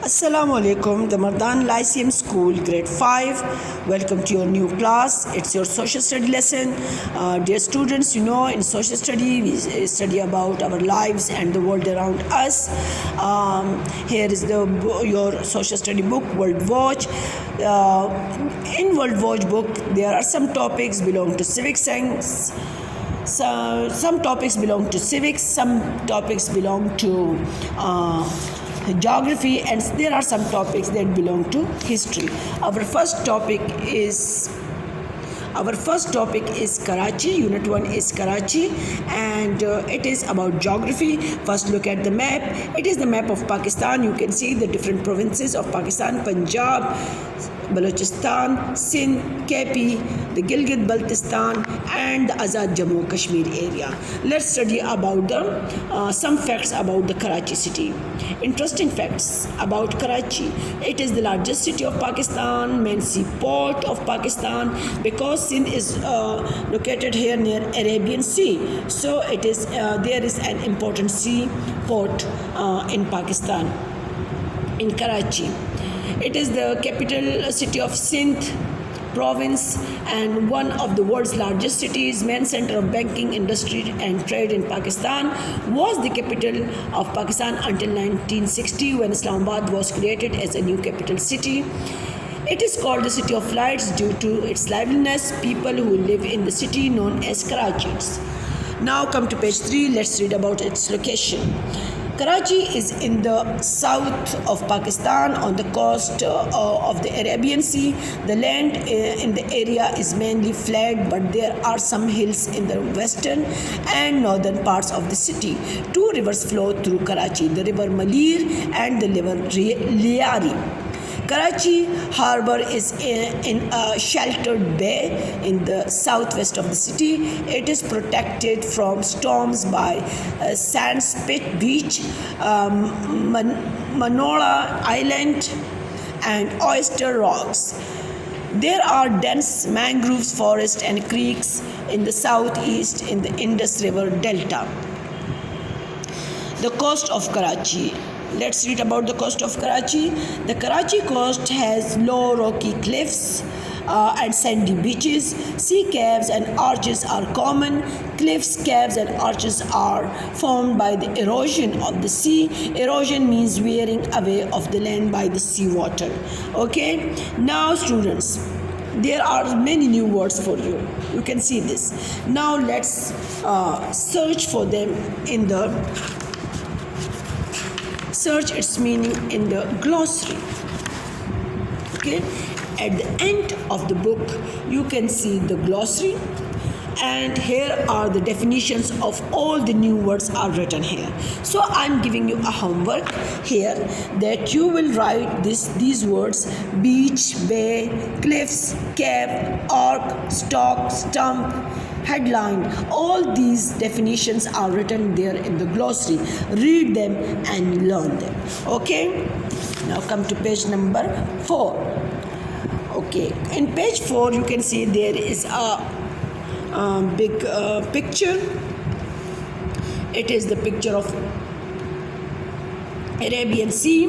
Assalamu alaikum, the Mardan Lyceum School, grade 5. Welcome to your new class. It's your social study lesson. Dear students, you know in social study we study about our lives and the world around us. Here is your social study book, World Watch. In World Watch book, there are some topics belong to civic science. So some topics belong to civics, some topics belong to geography, and there are some topics that belong to history. Our first topic is Karachi. Unit 1 is Karachi, and it is about geography. First look at the map. It is the map of Pakistan. You can see the different provinces of Pakistan: Punjab, Balochistan, Sindh, KP, the Gilgit-Baltistan, and the Azad Jammu Kashmir area. Let's study about some facts about the Karachi city. Interesting facts about Karachi. It is the largest city of Pakistan, main seaport of Pakistan, because Sindh is located here near Arabian Sea. So it is there is an important seaport in Pakistan, in Karachi. It is the capital city of Sindh province and one of the world's largest cities. Main center of banking, industry and trade in Pakistan. Was the capital of Pakistan until 1960, when Islamabad was created as a new capital city. It is called the City of Lights due to its liveliness. People who live in the city known as Karachians. Now come to page 3. Let's read about its location. Karachi is in the south of Pakistan on the coast of the Arabian Sea. The land in the area is mainly flat, but there are some hills in the western and northern parts of the city. Two rivers flow through Karachi, the river Malir and the river Liari. Karachi harbour is in a sheltered bay in the southwest of the city. It is protected from storms by Sandspit Beach, Manola Island, and Oyster Rocks. There are dense mangrove forests and creeks in the southeast in the Indus River Delta. The coast of Karachi. Let's read about the coast of Karachi. The Karachi coast has low rocky cliffs and sandy beaches. Sea caves and arches are common. Cliffs, caves and arches are formed by the erosion of the sea. Erosion means wearing away of the land by the seawater. Okay, now students, there are many new words for you. You can see this. Now let's search for them in the search its meaning in the glossary. Okay, at the end of the book you can see the glossary, and here are the definitions of all the new words are written here. So I'm giving you a homework here that you will write these words: beach, bay, cliffs, cave, arc, stalk, stump, headline. All these definitions are written there in the glossary. Read them and learn them. Okay, now come to page number 4. Okay, in page 4 you can see there is a big picture. It is the picture of Arabian Sea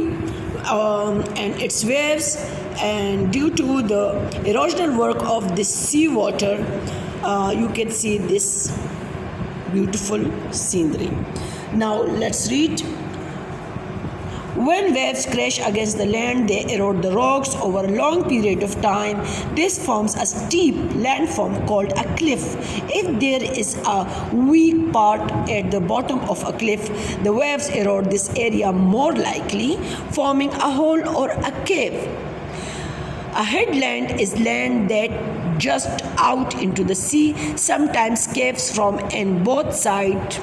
and its waves, and due to the erosional work of the seawater, you can see this beautiful scenery. Now let's read. When waves crash against the land, they erode the rocks over a long period of time. This forms a steep landform called a cliff. If there is a weak part at the bottom of a cliff, the waves erode this area more likely, forming a hole or a cave. A headland is land that just out into the sea. Sometimes caves form on both sides.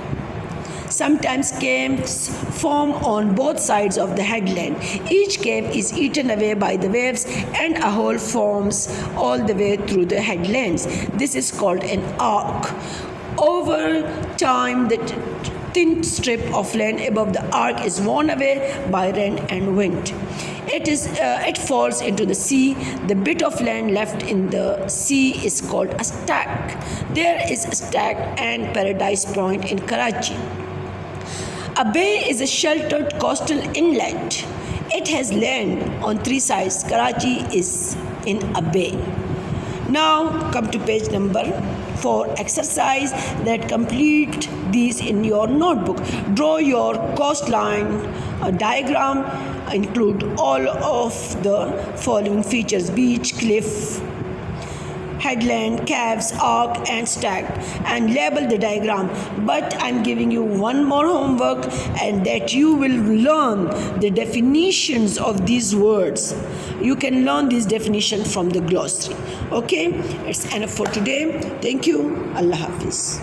Sometimes caves form on both sides of the headland. Each cave is eaten away by the waves, and a hole forms all the way through the headlands. This is called an arc. Over time, the thin strip of land above the arc is worn away by rain and wind. It falls into the sea. The bit of land left in the sea is called a stack. There is a stack and Paradise Point in Karachi. A bay is a sheltered coastal inlet. It has land on three sides. Karachi is in a bay. Now come to page number 4 exercise that complete these in your notebook. Draw your coastline diagram. Include all of the following features: beach, cliff, headland, caves, arc, and stack, and label the diagram. But I'm giving you one more homework, and that you will learn the definitions of these words. You can learn these definitions from the glossary. Okay, it's enough for today. Thank you. Allah Hafiz.